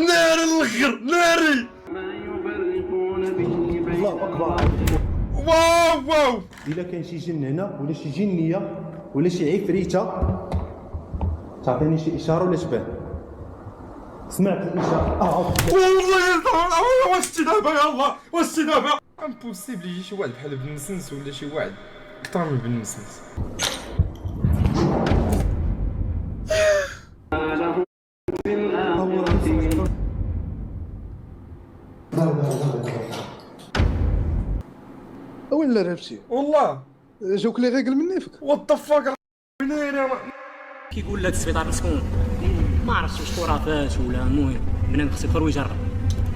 ناري الاخر ناري. الله اكبر. واو الا كان شي جن هنا ولا شي جنيه ولا شي عفريته تعطيني شي اشاره ولا تبان. سمعت الاشاره. والله واش دابا يلاه واش دابا امبوسيبل يجي شي واحد بحال بن مسنس ولا شي واحد اكثر من بن مسنس. وين لا رابشي والله جوك لي ريغل من نيفك. وات ذا فاك ناري. كيقول لك السبيطار مسكون، ما عرفتش واش خرافات ولا المهم بنادم خصو يخرج ويجرب.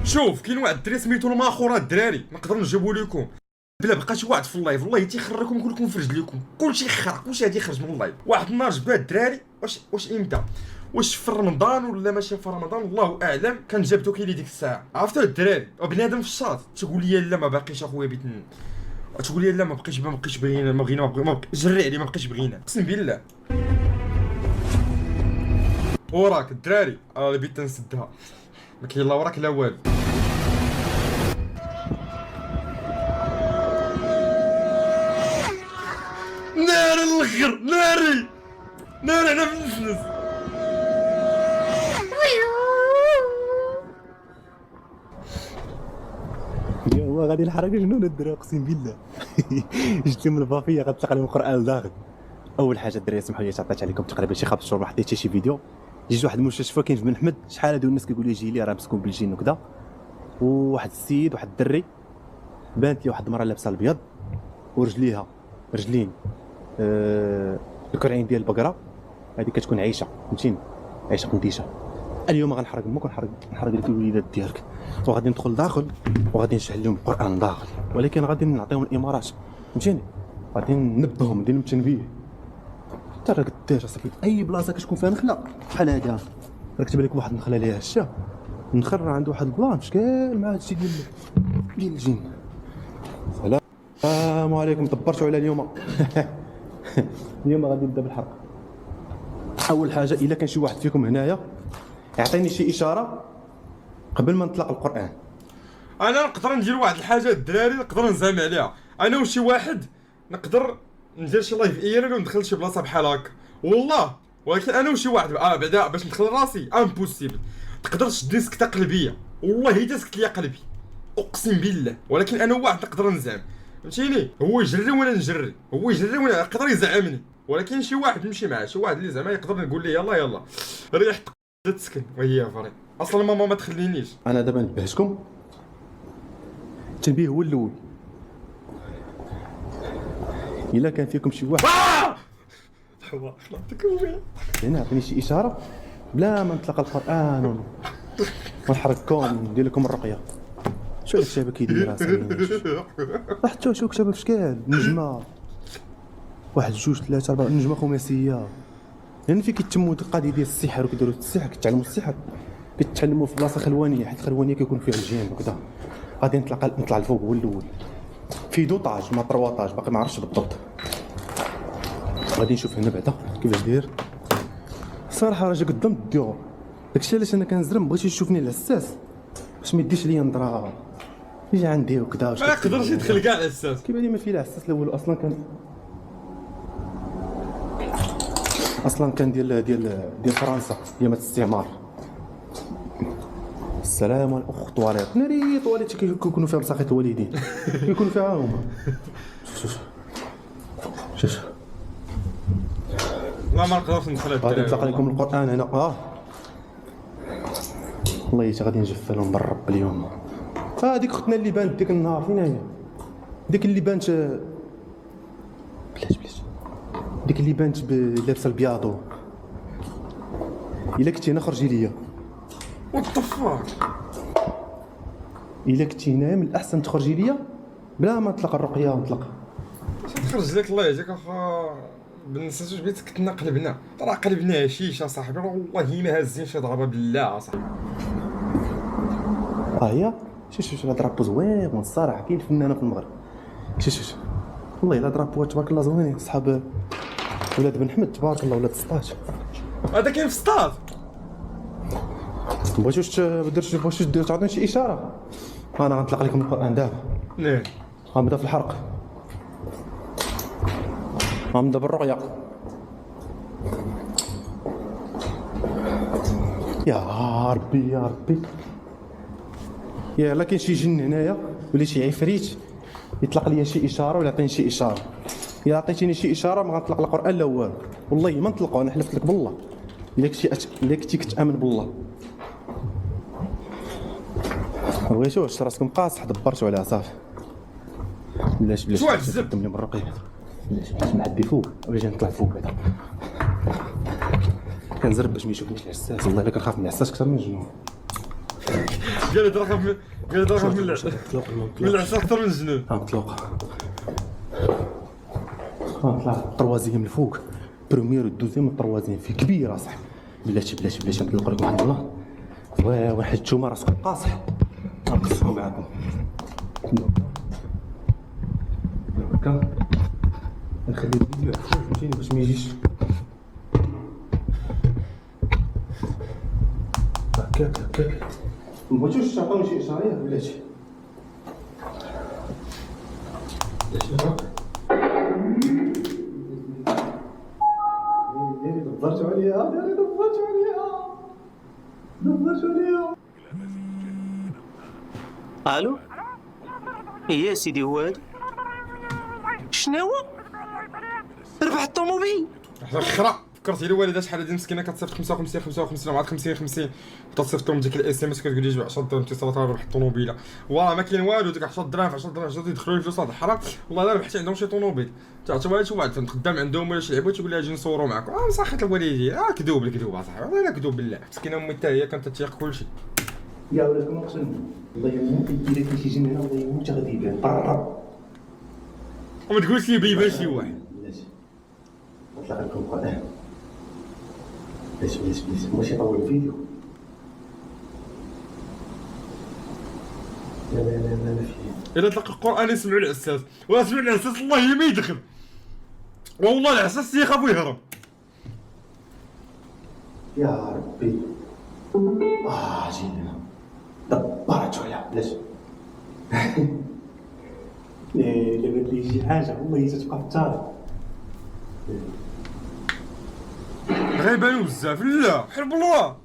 شوف كاين واحد الدري سميتو الماخور الدراري نقدر نجيبو لكم بلا بقى شي واحد في اللايف والله تيخركم يقول لكم في رجليكم كلشي خرق كلشي غادي يخرج من اللايف. واحد النهار جبنا الدراري واش امتى واش في رمضان ولا ماشي في رمضان الله اعلم كان جابتو كاين ديك الساعه عرفتوا الدراري وبنادم في الشاط تقول لي لا ما باقيش اخويا بيت تقول لي لا ما بقيتش بغينا ما بغينا جري عليه ما بقيتش بغينا اقسم بالله. وراك الدراري اللي بيت نسدها ما كاين لا وراك لا والو. ناري الاخر ناري انا بنسنس. هو غادي نحرق جنون الدراري اقسم بالله. جيت من البافيه غتلقى لهم القران داخل. اول حاجه الدراري سمحوا لي عطيت عليكم تقريبا شي 5 شهور ما حطيتش شي فيديو. جيت واحد المستشفى كاين في بن حمد شحال هادو الناس كيقولوا يجي لي راه مسكون بالجن وكذا. وواحد السيد واحد الدري بانت لي واحد المراه لابسه الابيض ورجليها رجلين الكرعين ديال البقره هذه كتكون عايشه فهمتيني عايشه قنديشه. اليوم غنحرق امك ونحرق لك الوليدات ديالك وغادي ندخل داخل وغادي نشعل لهم القران داخل ولكن غادي نعطيهم الامارات فهمتيني غادي ننبههم ندير لهم تنبيه. انت راك دير اصاحبي اي بلاصه كتكون فيها نخله بحال هذه راك تبان لك واحد النخله ليها هشه النخل راه عنده واحد البلان في شكال مع هادشي ديال الجن. السلام عليكم دبرتوا على اليوم. اليوم غادي نبدا بالحرق. اول حاجه الا كان شي واحد فيكم هنايا يعطيني شي اشاره قبل ما نطلق القران. انا نقدر ندير واحد الحاجه الدراري نقدر نزعم عليها انا وشي واحد نقدر ندير شي لايف ايران وندخل شي بلاصه بحال هكا والله ولكن انا وشي واحد بعدا باش ندخل راسي امبوسيبل. تقدر تشدني سكته قلبيه والله حتى سكت ليا قلبي اقسم بالله ولكن انا واحد نقدر نزعم فهمتيني. هو يجري وانا نجري هو يجري وانا يقدر يزعمني ولكن شي واحد نمشي معاه شي واحد اللي زعما يقدر نقول ليه يلا ريح تسكن وهي فري اصلا ماما ما تخلينيش. انا دابا نبهتكم التنبيه هو الاول الا كان فيكم شي واحد خلعتك وين هنا عطيني شي اشاره بلا ما نطلق القران ونحرقكم ندير لكم الرقيه. شو هاد الشباب كيدير حتى شو كتبه في شكال نجمه واحد جوج ثلاثه اربعه نجمه خماسيه لان فين كيتموا القضيه ديال السحر وكيديروا السحر كيتعلموا السحر كيتعلموا في بلاصه خلوانيه حيت الخلوانيه كيكون فيها الجن وكذا. غادي نطلع لفوق هو الاول في دوطاج ما طروطاج باقي ما عرفتش بالضبط. غادي نشوف هنا بعدا كيفاش داير الصراحه راه جا قدام الديور داكشي علاش انا كنزرم بغيتي تشوفني العساس باش ما يديش ليا نضرا يجي عندي وكذا. ما يقدرش يدخل كاع العساس كيبان لي ما فيه لا عساس الاول اصلا كان ديال فرنسا ايام الاستعمار. السلام عليكم اخ طواليط ناري طواليط كيكونوا فيها مساخيط الوالدين كيكونوا فيها هما شوف لا ما نقدرش ندخل غادي نطلق لكم القران هنا والله حتى غادي نجف لهم بالرب اليوم. هذيك اختنا اللي بانت ديك النهار فين هي ديك اللي بانت بلاش ديك اللي بانت لابسه البياضو الا كنتي هنا خرجي ليا. وات ذا فاك الا كنتي هنا من الاحسن تخرجي ليا بلا ما نطلق الرقيه ونطلق تخرج لك الله يجزاك اخا بالنسبه بغيت كنا قلبنا راه قلبنا هشيش اصاحبي والله ما هازين شي ضربه بالله اصاحبي. هي شوف هاد رابو زوين والصراحه كاين فنانه في المغرب شوف والله الا درابو تبارك الله زوينين صحاب ولاد بن حمد تبارك الله ولاد 16 هذا كاين في سطاد بغيتوش ديروا تعطوني شي اشاره. انا غنطلق لكم القران دابا. نعم. غنبدا في الحرق. غنبدا بالرقيه. يا ربي يا ربي. يلا كاين شي جن هنايا ولا شي عفريت يطلق لي شي اشاره ولا يعطيني شي اشاره. الا عطيتيني شي اشاره ما غنطلق القران لا والو، والله ما نطلقو. انا حلفت لك بالله الا كنتي كتامن بالله. بغيتوش راسكم قاصح دبرتوا عليها صافي. بلاش شو واحد الزب؟ قدم لي من الرقيه. بلاش نعدي فوق باش نطلع فوق بعدا. كنزرب باش ما يشوفنيش العساس. والله الا كنخاف من العساس اكثر من الجنون. قال لي ترخف من العساس اكثر من الجنون. مطلوقه. نطلع الطروازيام الفوق، بروميير والدوزيام والطروازيام في كبيره صح. بلاتي نطلق لكم عند الله. واحد نتوما راسكم قاصح نقسمو معاكم هكا. نخلي الفيديو فهمتيني باش ما يجيش هكاك. مبغيتوش تعطوني شي اشاره بلاتي. دبرتوا عليا. الو يا سيدي هو هذا شنو ربح الطوموبيل. خرا فكرتي الوالده شحال هادي مسكينه كتصيفط 55 مع 50 وتصيفط لهم ديك الاس ام اس كتقول لي جوج 10 درهم اتصالات ربح الطوموبيله. والله ما كاين والو. ديك 10 دراهم في 10 دراهم يدخلوا لي فلوس هذا الحرام. والله الا ربحتي عندهم شي طوموبيل تعطيوها شي واحد فهمت خدام عندهم ولا شي لعبه تيقول لها اجي نصوروا معاكم. صحيت الوالدين كذوب اصاحبي. والله الا كذوب بالله. مسكينه امي حتى هي كانت تيق كلشي. يا ولادكم اقسم والله يموت الا كاين شي جن هنا والله يموت غادي يبان برا. وما تقولش لي بيبان شي واحد. بلاتي نطلق لكم القران. بلاتي ماشي طول الفيديو. لا فيه. الا تلقى القران يسمعوا العساس واسمعوا العساس الله ما يدخل. والله العساس يخاف ويهرب. يا ربي جينا دبرت شويه بلاتي. لا بغيت لي شي حاجه والله تتبقى في التاريخ. غيبانو بزاف. لا حرب الله.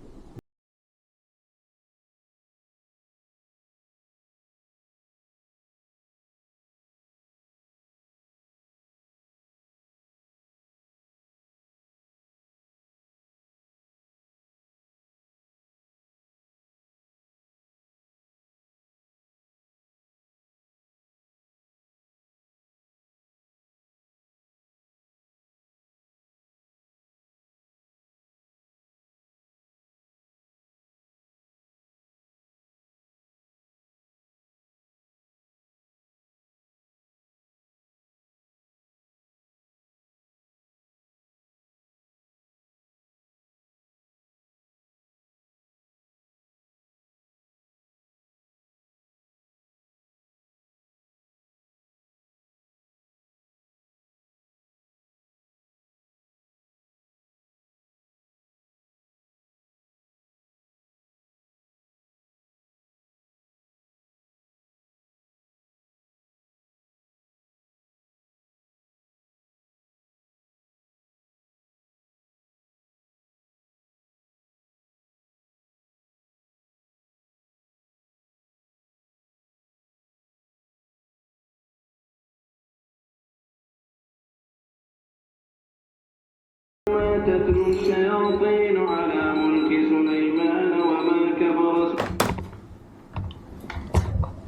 تتلو الشياطين على ملك سليمان وما كفر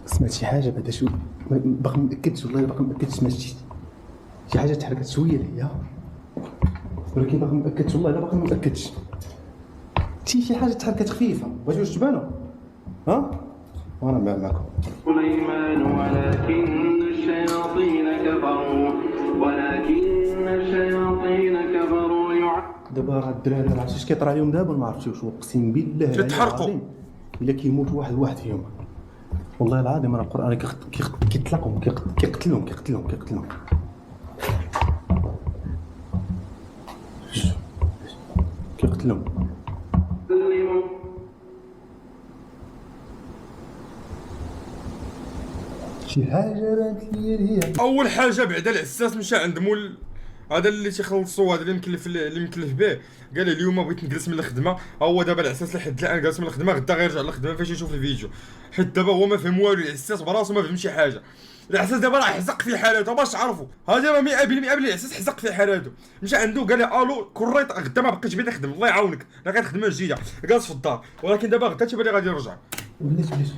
سمعت شي حاجه بعدا شو باقي متاكدش. والله باقي متاكدش. سمعت شي حاجه تحركت شويه ليا ولكن باقي متاكدش. والله الا باقي متاكدش. شي حاجه تحركت خفيفه. بغيتوش تبانوا وانا معكم. سليمان ولكن الشياطين كفروا دابا راه الدراري راه عرفتي اش كيطرا لهم دابا ما عرفتش واش. اقسم بالله كيتحرقوا الا كيموت واحد فيهم. والله العظيم راه القران كيطلقهم كيقتلهم شي حاجه بانت لي هي. اول حاجه بعدا العساس مشى عند مول هذا اللي تيخلصوا، هذا اللي مكلف به، قال لي اليوم بغيت نجلس من الخدمه. هو دابا العساس لحد الان جالس من الخدمه، غدا غيرجع للخدمه فاش يشوف الفيديو، حيت دابا هو ما فهم والو. العساس براسو ما فهم شي حاجه. العساس دابا راه حزق في حالاته باش تعرفوا، هذا راه 100% بلي العساس حزق في حالاته. مشى عنده قال لي الو كريت غدا ما بقيتش بغيت نخدم، الله يعاونك راه كانت خدمه جديده جالس في الدار، ولكن دابا غدا تيبان لي غادي يرجع. بلاتي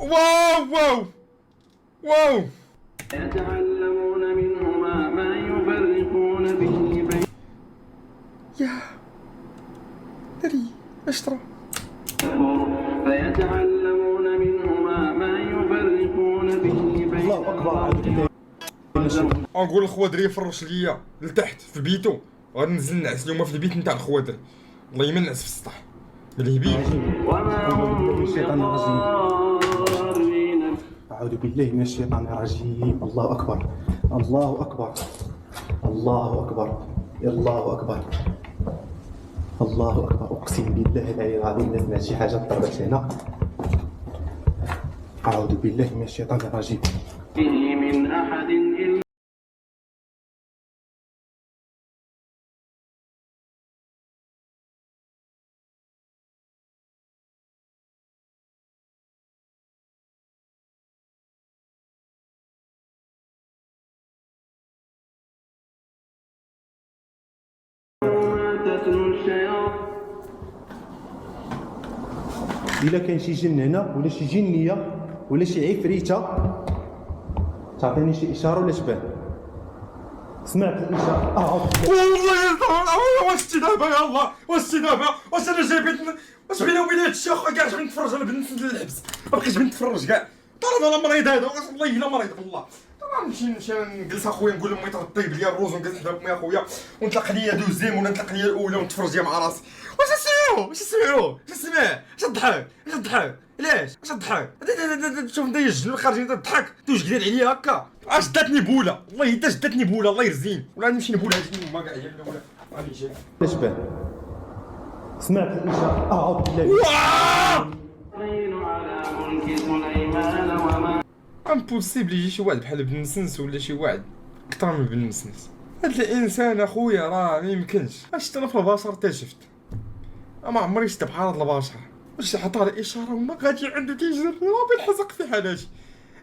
واو واو واو. يتعلمون منهما ما يفرقون به بين يا دري اشترى فيتعلمون منهما ما يفرقون به بين الله اكبر. اعوذ بالله. نقول الخوادري يفرش ليا لتحت في بيتو، غننزل نعس اليوم في البيت نتاع الخوادري، والله يما نعس في السطح بالهبيل. وما هم بضارين أعوذ بالله من الشيطان الرجيم. الله أكبر الله أكبر الله أكبر الله أكبر الله أكبر. أقسم بالله العلي العظيم لا سمعت شي حاجة ضربت هنا. أعوذ بالله من الشيطان الرجيم. به من أحد إلا ما تتلو الشياطين إلا كان شي جن هنا ولا شي جنية ولا شي عفريتة تعطيني شي إشارة ولا تبان. سمعت الإشارة. أعوذ والله واش دابا يا الله واش دابا واش انا جايبين واش بينا وبين هاد الشيخ كاع جبت نتفرج على بنت الحبس، ما بقيتش نتفرج كاع. طلب انا مريض هذا والله الا مريض بالله. طبعا نمشي نجلس اخويا نقول لامي طيب لي الروز ونجلس حدا امي اخويا ونطلق ليا دوزيام ولا نطلق ليا الاولى ونتفرج مع راسي. واش نسمعو واش نسمعو واش نسمع واش نضحك واش نضحك علاش واش نضحك شوف انت الجن خارجين تضحك توش قدال عليا هكا. جداتني بوله والله حتى جداتني بوله الله يرزين، ولا نمشي نبول هذيك ما كاع هي ولا غادي جاي ولا تبان. سمعت الإشارة. أعوذ بالله. على ملك سليمان وما امبوسيبل يجي شي واحد بحال بن مسنس ولا شي واحد اكثر من بن مسنس. هاد الانسان اخويا راه ما يمكنش. اش انا في البشر تا شفت ما عمري شفت بحال هاد البشر. واش عطاه الاشاره وما غادي عنده تيجري راه بالحزق في حالاتي.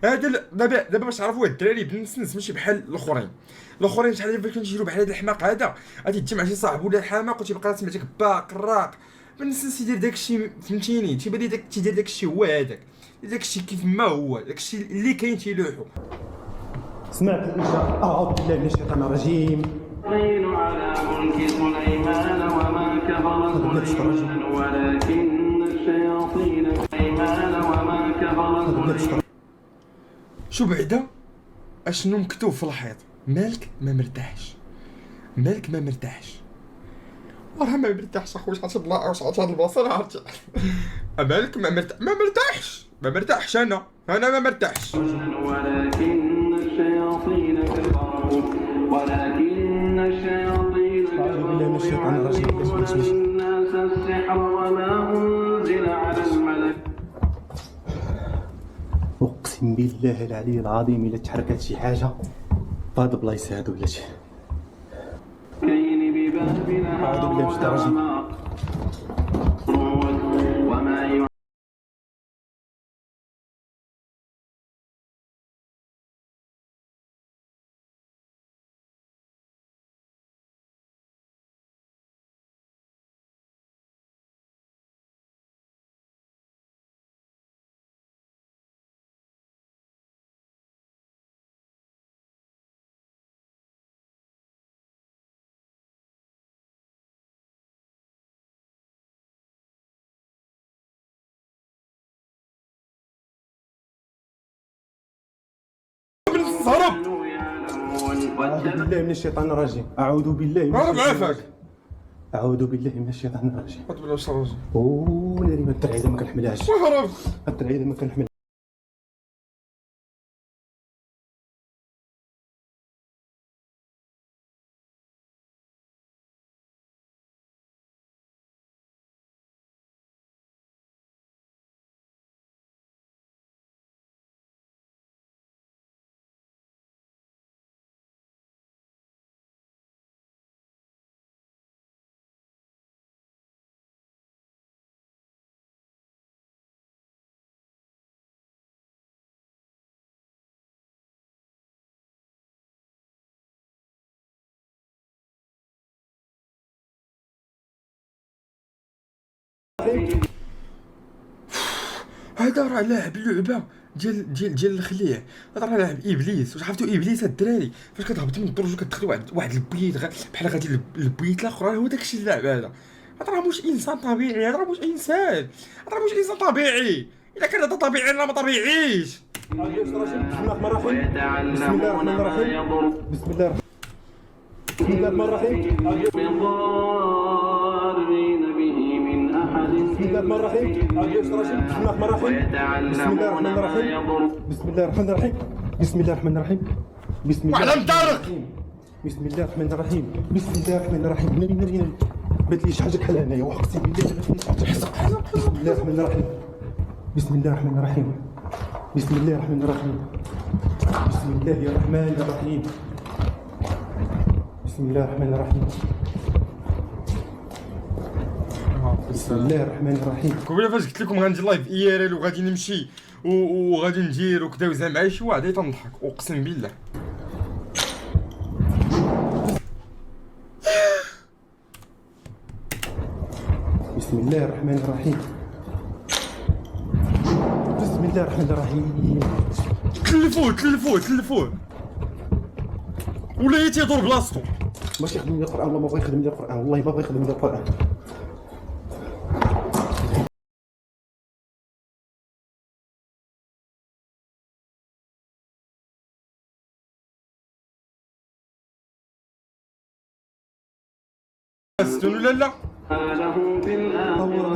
هذا دابا باش تعرفوا هاد الدراري بن مسنس ماشي بحال الاخرين شحال فاش كنشيرو بحال هذا الحماق هذا غادي تجي مع شي صاحب ولا حماق وتيبقى سمعتك باق الراق. بن مسنس يدير داكشي فهمتيني، تيبان لي تيدير داكشي هو هذاك داكشي كيف ما هو داكشي اللي كاين تيلوحو. سمعت الإشارة. أعوذ بالله من الشيطان الرجيم. على ملك سليمان وما كفر سليمان ولكن الشياطين سليمان وما كفر سليمان. شو بعدا اشنو مكتوب في الحيط؟ مالك ما مرتاحش مالك ما مرتاحش راه ما مرتاحش اخويا. عرفتي بالله واش عرفت هاد البلاصه عرفتي مالك ما مرتاحش انا ما مرتاحش. ولكن الشياطين كفروا ولكن الشياطين كفروا يعلمون الناس السحر وما أنزل على الملك. أقسم بالله العلي العظيم إلا تحركت شي حاجة فهاد البلايص هادو بلاتي. كين ببابل أعوذ بالله من الشيطان الرجيم. وما هرب أعوذ بالله من الشيطان الرجيم. أعوذ بالله من هرب الشيطان عافاك الرجيم. اعوذ بالله من الشيطان الرجيم. قلت بلا واش راجل اوه ناري ما الدرعيده ما كنحملهاش، وهرب. الدرعيده ما كنحملهاش. هذا راه لاعب لعبه ديال الخليع. هذا راه لاعب ابليس. واش عرفتوا ابليس الدراري فاش كتهبط من الدرج وكتدخل واحد البيت بحال غادي البيت الاخر، راه هو داكشي اللعب هذا. هذا راه مش انسان طبيعي، هذا راه مش انسان، هذا راه مش انسان طبيعي. الا كان هذا طبيعي راه ما طبيعيش. بسم الله الرحمن الرحيم. بسم الله الرحمن الرحيم. بسم الله الرحمن الرحيم. ضارين به من أحد بسم الله الرحمن الرحيم. بسم الله الرحمن الرحيم. بسم الله الرحمن الرحيم. بسم الله الرحمن الرحيم. بسم الله وعلم طارق. بسم الله الرحمن الرحيم. بسم الله الرحمن الرحيم. ناري بات لي شي حاجه بحال هنايا وقسم بالله بات لي شي حاجه. بسم الله الرحمن الرحيم. بسم الله الرحمن الرحيم. بسم الله الرحمن الرحيم. بسم الله الرحمن الرحيم. بسم الله الرحمن الرحيم. بسم الله الرحمن الرحيم. قبيله فاش قلت لكم غندير لايف اي ار ال وغادي نمشي وغادي ندير وكذا وزعما معايا شي واحد تنضحك اقسم بالله. بسم الله الرحمن الرحيم. بسم الله الرحمن الرحيم. تلفوه ولا يتيضر بلاصتو. ماشي يخدم لي القران، والله ما بغى يخدم لي القران، والله ما بغى يخدم لي القران. ستون ولا لا؟ له في الآخرة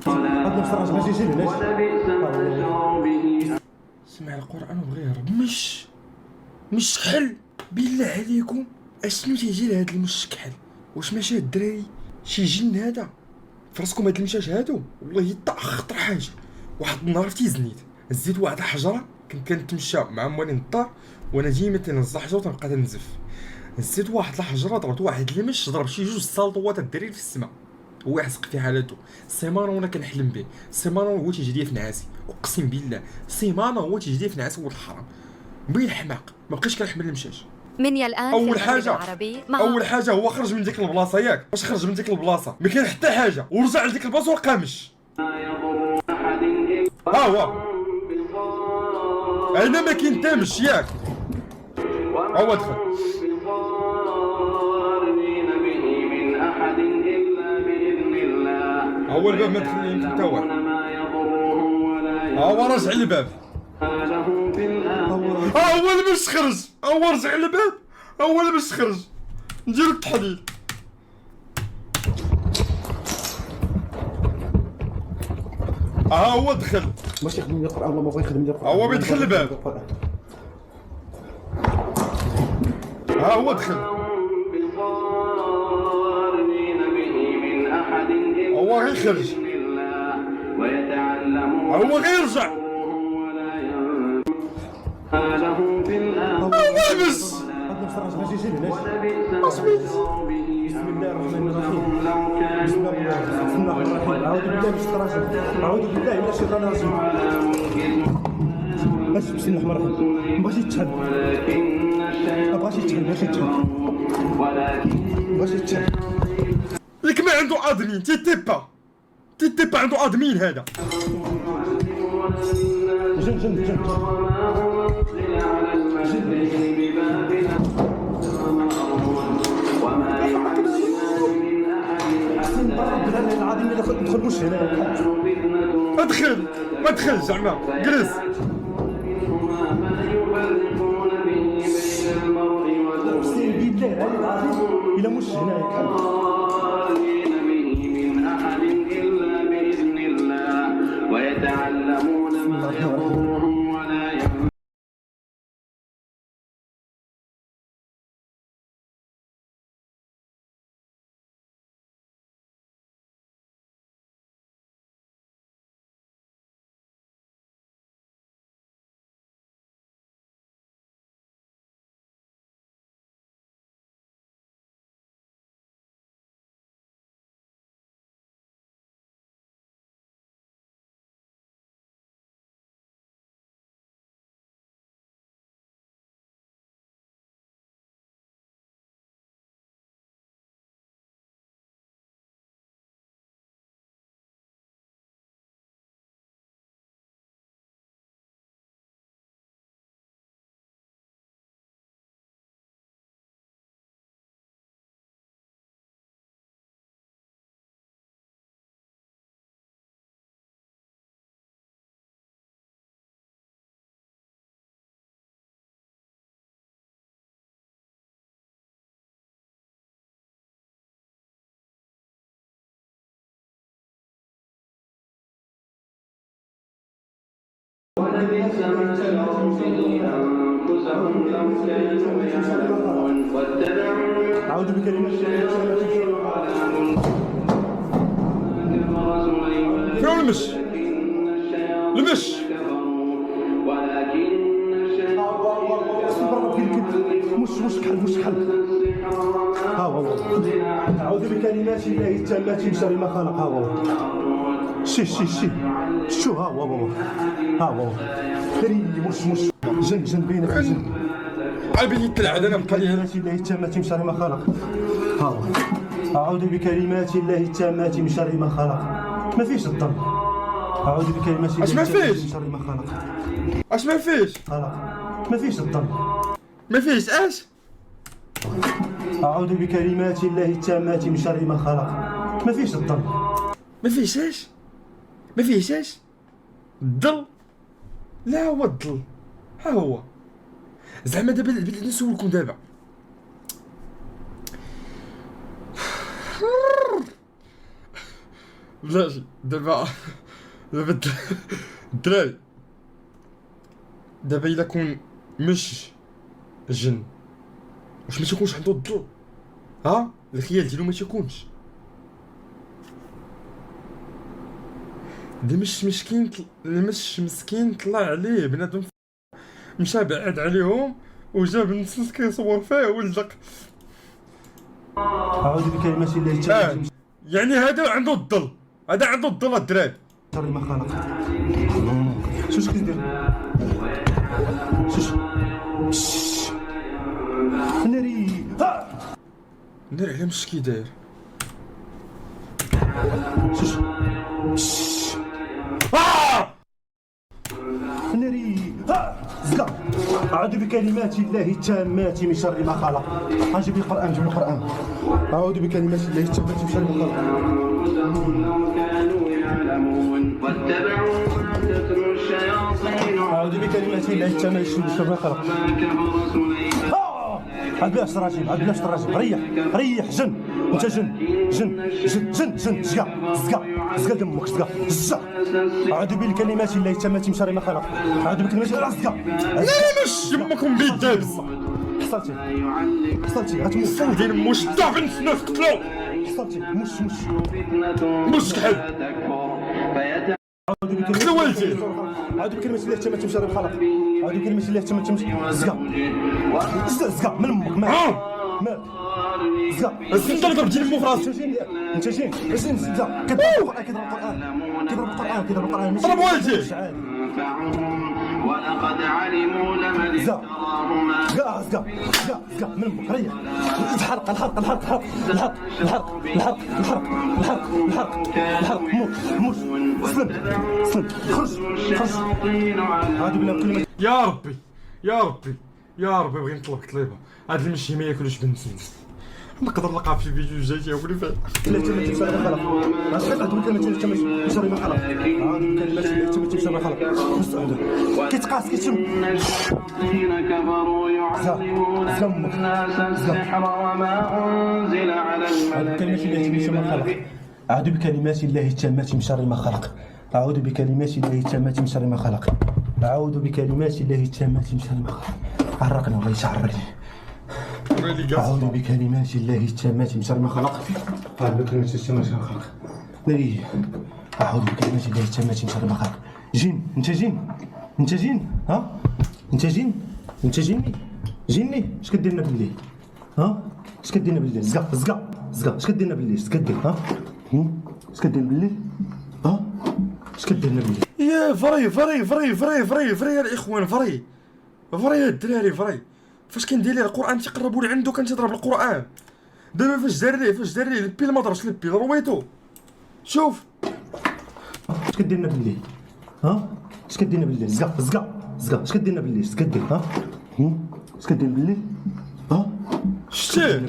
هاد نفس الراجل ماشي يجي لهناش. ولبئس ما شروا به سمع القران وغير مش شحال بالله عليكم. اشنو تيجي لهاد المشكحل؟ واش ماشي هاد الدراري شي جن هذا؟ فراسكم هاد المشاش هادو والله حتى اخطر حاجه. واحد النهار تيزنيت زيت واحد الحجره، كنت كنتمشى مع موالين الدار وانا ديما تنزل حجره وتنبقى تنزف. زيت واحد الحجره ضربت واحد المش ضرب شي جوج سالطوات الدراري في السماء، هو يحسق في حالته. سيمانه وانا كنحلم به، سيمانه هو تيجي ليا في نعاسي اقسم بالله، سيمانه هو تيجي ليا في نعاسي. ولد الحرام بين حماق ما بقيتش كنحمل المشاش. منيا الآن أول في حاجة- المغرب العربي مع اول حاجه هو خرج من ديك البلاصه ياك، باش خرج من ديك البلاصه ما كاين حتى حاجه ورجع لديك البلاصه وقامش. يضر أحد إلا ها هو انا ما كاين تامش ياك. هو دخل بضارين به من أحد إلا بإذن الله هو الباب ما دخل يمكن حتى واحد. ما يضرهم ولا هو رجع للباب. له في الآخرة هو اللي باش خرج، هو رجع للباب، هو اللي باش خرج. نديرو التحليل. هو دخل، ماشي يخدم لي القران، والله ما بغى يخدم لي القران. هو بيدخل الباب. هو دخل، بضارين به من أحد إلا هو غيخرج، بإذن الله ويتعلمون هو غيرجع. ولا ينفع له في الآخرة هو لبس. هاد نفس الراجل ماشي يجي لهناش. ولبئس ما شروا به بسم الله الرحمن الرحيم. لو بسم كانوا الله الرحمن الرحيم. اعوذ بالله من الشيطان الرجيم. اعوذ بالله من الشيطان الرجيم. بسم الله الرحمن الرحيم. ما بغاش يتشهد، ولكن ما بغاش يتشهد، بغاش يتشهد، بغاش يتشهد. لك ما عنده ادمين تيتيبا عنده ادمين هذا. جن جن جن. على الملكين ببابل وما يعلمان من أحد بالله العظيم الا دخلوش هنا. ما دخل زعما جلس. منهما ما يفرقون به بين المرء اقسم وزوجه بالله هنايا كحل ضالين به من أحد إلا بإذن الله ويتعلمون ما يضرهم ولا ينفعهم. ولبئس ما شروا به أنفسهم لو كانوا يعلمون واتبعوا أعوذ بكلمات الشياطين على ملك كفر سليمان فين المش؟ ولكن الشياطين المش كفروا ولكن الشياطين مش كحل ها هو أعوذ بكلمات الله التامات من شر ما خلق ها هو شي شو ها هو كريم مش جن بينك جن على بالي تلعب انا بقى لي بكلمات الله التامات من شر ما خلق ها هو أعوذ بكلمات الله التامات من شر ما خلق ما فيش الضم أعوذ بكلمات الله اش ما التامات فيش؟ من شر ما خلق اش ما فيش؟ ما فيش الضم ما فيش اش؟ أعوذ بكلمات الله التامات من شر ما خلق ما فيش الضم ما فيش اش؟ ما فيش اش؟ الظل؟ لا هو الظل ها هو زعما دابا بديت نسولكم دابا بلاش دابا الدراري دابا الا كون مش جن واش ما تيكونش عنده الظل ها الخيال ديالو ما تيكونش اللي مش مسكين طلع عليه بنادم مشى بعد عليهم وجاب النصوص كيصور فيه ولزق أعوذ بكلمات الله التامات من يعني هذا عنده الظل الدراري شر ما خلق شوش كيدير شوش ناري ناري على مش كي داير شوش ناري زكا أعوذ بكلمات الله التامات من شر ما خلق أجيب القرآن أعوذ بكلمات الله التامات من شر ما خلق لو كانوا يعلمون واتبعوا ما تتلو الشياطين أعوذ بكلمات الله التامات من شر ما خلق ما كفر سليمان عاد بلاش الراجل ريح جن انت جن زكا دمك زكا اعوذ بالكلمات الله التامات من شر ما خلق اعوذ بكلمات الله زكا لا مش يمكم بيدابس حصلتي غتموت فودين مش طاف الناس قتلوا حصلتي مش كحل اعوذ بكلمات قتلوا والدي اعوذ بكلمات الله التامات من شر ما خلق اعوذ بكلمات الله التامات من زكا من امك مالك زكا السلطه ضرب ديال مو فراسي انت جين زكا كتضرب القرآن ضرب والدي ولقد علموا لمن اشتراه ما زكا من امك ريح الحرق موت سلم خرج هادو بلا كلمة يا ربي بغي نطلب طليبه هاد المشي ما ياكلوش بنسنس نقدر نلقى في فيديو جاي تيقول فيه لا تمت شر ما خلق ما شحال عندهم كلمه تمت شر ما خلق كلمات لا تمت شر ما خلق مستعد كيتقاس كيتم الذين كفروا يعلمون الناس السحر وما أنزل على كلمات الله تمت ما خلق أعوذ بكلمات الله التامات من شر ما خلق أعوذ بكلمات الله التامات من شر ما خلق أعوذ بكلمات الله التامات من شر ما خلق عرقنا والله يشعرني أعوذ بكلمات الله التامات من شر ما خلق أعوذ بكلمات الله التامات من شر ما خلق ناري أعوذ بكلمات الله التامات من شر ما خلق جن أنت جن أنت جن ها أنت جن أنت جني جني اش كدير لنا بالليل ها اش كدير لنا بالليل زقا زقا زقا اش كدير لنا بالليل اش كدير ها اش كدير بالليل ها اش كدير لنا بالليل يا فري فري فري فري فري فري يا الاخوان فري فري يا الدراري فري فاش كندير ليه القران تيقربوا لي عنده كنتضرب القران دابا فاش دار ليه لبي ما ضربش لبي رويتو شوف اش كدير لنا بالليل ها اش كدير لنا بالليل زقا زقا زقا اش كدير لنا بالليل اش كدير ها اش كدير بالليل ها شتيه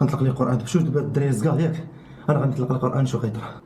غنطلق لي القران دابا شوف دابا الدراري زقا ياك انا غنطلق القران شو غيطرا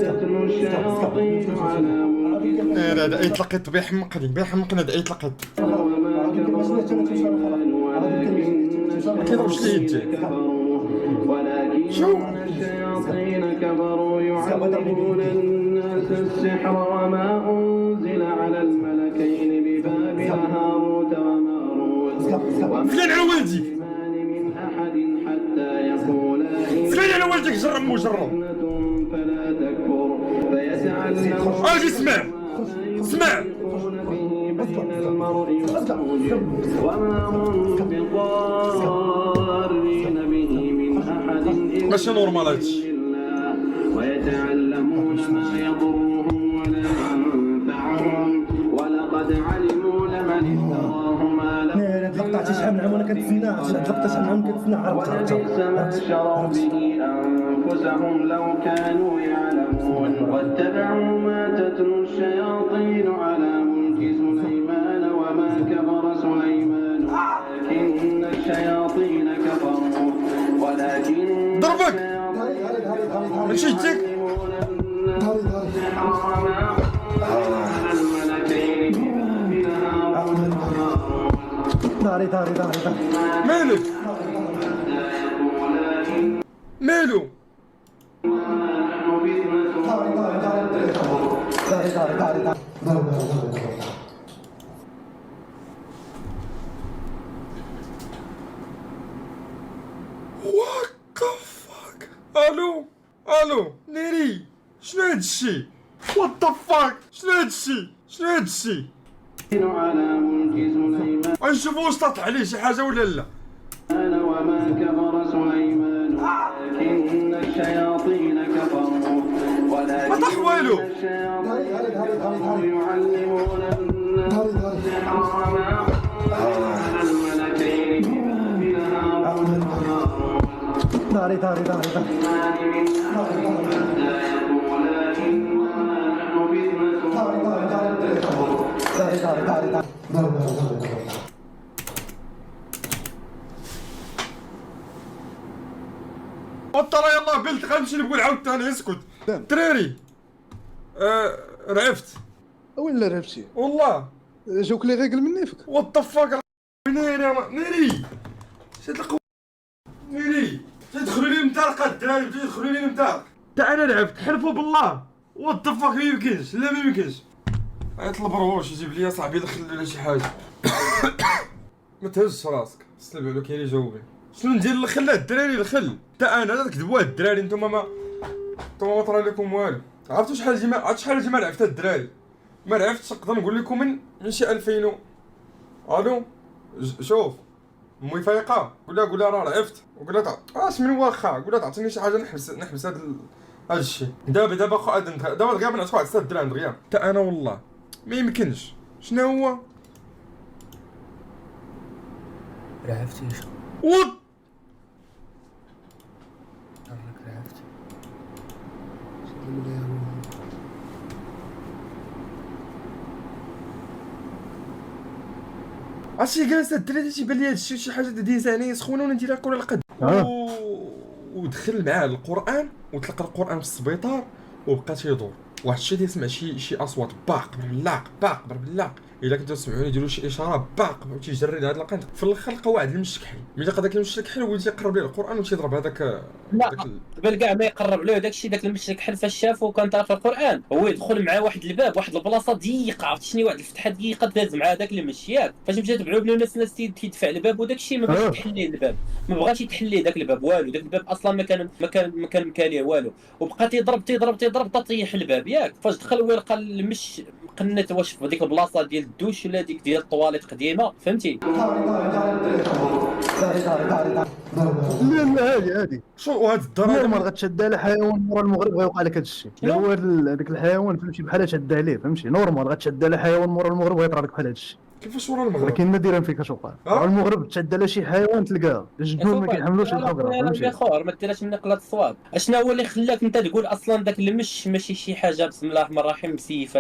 تتلو الشياطين على ملك هذا اي تلقيت بيحمقني هذا اي تلقيت وما كفر سليمان ما كيضربش لي يدي ولكن الشياطين كفروا يعلمون الناس السحر وما أنزل على الملكين ببابل هاروت وماروت فلان على والدي من أحد حتى يقولا فلان على والديك جرب مجرب إنة فلا تكفر فيتعلمون اجي اسمع اسمع بين المرء والزوج وما هم بضارين به من أحد إلا ماشي نورمال هادشي الله ويتعلمون ما يضرهم ولا ينفعهم ولقد علموا لمن اشتراه ما له هاد اللقطه شحال من عام وانا كنتسناها هاد اللقطه شحال من عام كنتسناها ولبئس ما شروا به أنفسهم لو كانوا يعلمون واتبعوا ما تتلو الشياطين على ملك سليمان وما كفر سليمان ولكن الشياطين كفروا ولكن ضربك ماشي يديك داري مالك مالو داري وات ذا فاك الو نيري شنو هادشي وات ذا فاك شنو هادشي على ملك سليمان غنشوفو واش طاط عليه شي حاجه ولا لا وما كفر سليمان ولكن الشياطين كفروا ما طاح والو الشياطين يعلمون الناس السحر وما على الملكين ببابل هاروت وماروت داري من أحد حتى يقولا إنا نحن فتنة وطرا يلاه بلت غنمشي نقول عاود ثاني اسكت دراري رعفت وين لا رهبتي والله جاوك لي ريغل من نيفك وات ذا فاك نيري شاد القوة نيري تدخلوا لي مطارقة الدراري تدخلوا لي مطارق تا انا لعبت حلفوا بالله وات ذا فاك ميمكنش لا ميمكنش يطلب روش يجيب لي صاحبي يدخل لنا شي حاجة ما تهزش راسك سلم عليك كاين يجاوبني شنو ندير الخل الدراري الخل حتى انا لا تكذبوا هاد الدراري، نتوما ما طرا لكم والو. عرفتوا شحال هادي ما لعبت الدراري، ما لعبتش. نقدر نقول لكم من شي 2000 الو شوف امي فايقه، قول لها راه لعبت، وقول لها اش من واخا، قول لها تعطيني شي حاجه نحبس هاد الشيء. دابا خو ادم، دابا دغيا بنعطيو واحد 6 دراهم دغيا. حتى انا والله ما يمكنش. شنو هو عرفتي اش وات راك عرفت؟ عرفتي جالس الدراري تيبان لي هادشي شي حاجه ديزاينيه سخونه ولا نديرها كل القد. ودخل معاه القران وتلقى القران في السبيطار وبقى تيدور واحد الشيء تيسمع شي اصوات باق بربلاق الا كنتو تسمعوني ديروا شي اشاره باق تيجري لهاد القنت. في الاخر لقى واحد المشكحل، ملي لقى داك المشكحل هو تيقرب ليه القران وتيضرب هذاك لا قبل كاع ما يقرب له داكشي، داك المشرك حل فاش شافو كان طارق في القران، هو يدخل معاه واحد الباب، واحد البلاصه ضيقه، عرفتي شنو، واحد الفتحه ضيقه داز مع داك المشيات. فاش مشى تبعو بنو الناس تيدفع الباب وداكشي ما بغاش يتحل ليه الباب، ما بغاش يتحل ليه داك الباب والو، داك الباب اصلا ما كان مكاليه والو، وبقى تيضرب حتى طيح الباب ياك. فاش دخل هو لقى المش مقنت واش في ديك البلاصه ديال الدوش ولا ديك ديال الطواليت قديمه، فهمتي؟ لا هادي شو هاد الدار نورمال غتشد على حيوان مورا المغرب غيوقع لك هاد الشيء. هو هذاك الحيوان فهمتي بحال شد عليه، فهمتي نورمال غتشد على حيوان مورا المغرب غيطرى لك بحال هاد الشيء. كيفاش ورا المغرب؟ ولكن نادرا فين كتوقع. مورا المغرب تشد على شي حيوان تلقاه الجنون ما كيحملوش الخضره، فهمتي؟ يا خويا ما ديرهاش من نقله الصواب. اشنا هو اللي خلاك انت تقول اصلا داك المش ماشي شي حاجه بسم الله الرحمن الرحيم مسيفه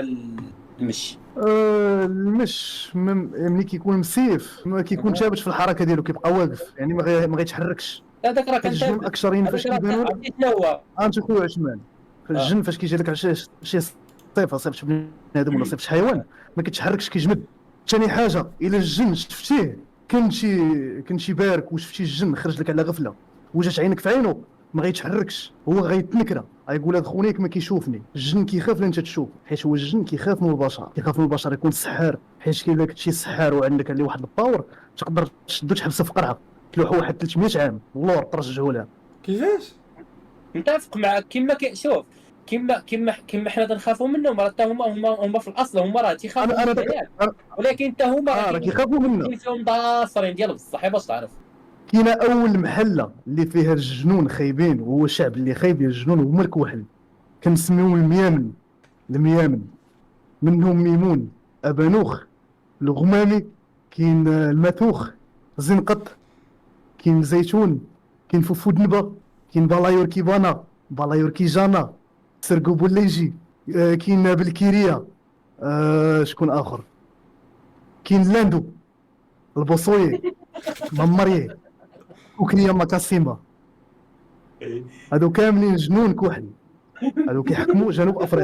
المش؟ المش ملي كيكون مسيف ما كيكون ثابت في الحركه ديالو، كيبقى واقف يعني ما غيتحركش. هذاك راه كان الجن اكثرين فاش كيبانوا عرفتي شنو هو؟ انت خويا عثمان، فالجن فاش كيجي لك على شي صيفط بنادم ولا صيفط حيوان ما كيتحركش كيجمد. ثاني حاجه الا الجن شفتيه كان شي بارك وشفتي الجن خرج لك على غفله وجات عينك في عينه ما غيتحركش، هو غيتنكره غيقول هذا خونيك ما كيشوفني. الجن كيخاف لان انت تشوف، حيت هو الجن كيخاف من البشر، يكون سحار، حيت كاين لك شي سحار وعندك اللي واحد الباور تقدر تشدو تحبسه في قرعه تلوحو واحد 300 عام اللور ترجعه لها. كيفاش؟ متفق معك. شوف كيما حنا تنخافوا منهم، راه حتى هما في الاصل هما راه تيخافوا مننا، ولكن حتى هما راه كيخافوا منا. فيهم ضاصرين ديال بصح باش تعرف. كاينه اول محله اللي فيها الجنون خايبين وهو الشعب اللي خايب ديال الجنون هما الكوحل، كنسميوهم الميامن منهم ميمون، ابانوخ، الغمامي، كاين الماثوخ، الزنقط، كاين الزيتون، كاين فوفو دنبا، كاين بالايور كيبانا، بالايور كيجانا، سرقو بوليجي، كاين بالكيريا، شكون اخر، كاين لاندو، البوصوي، ممريه، وكنيا مكاسيمبا. هادو كاملين جنون كحل، هادو كيحكموا جنوب افريقيا.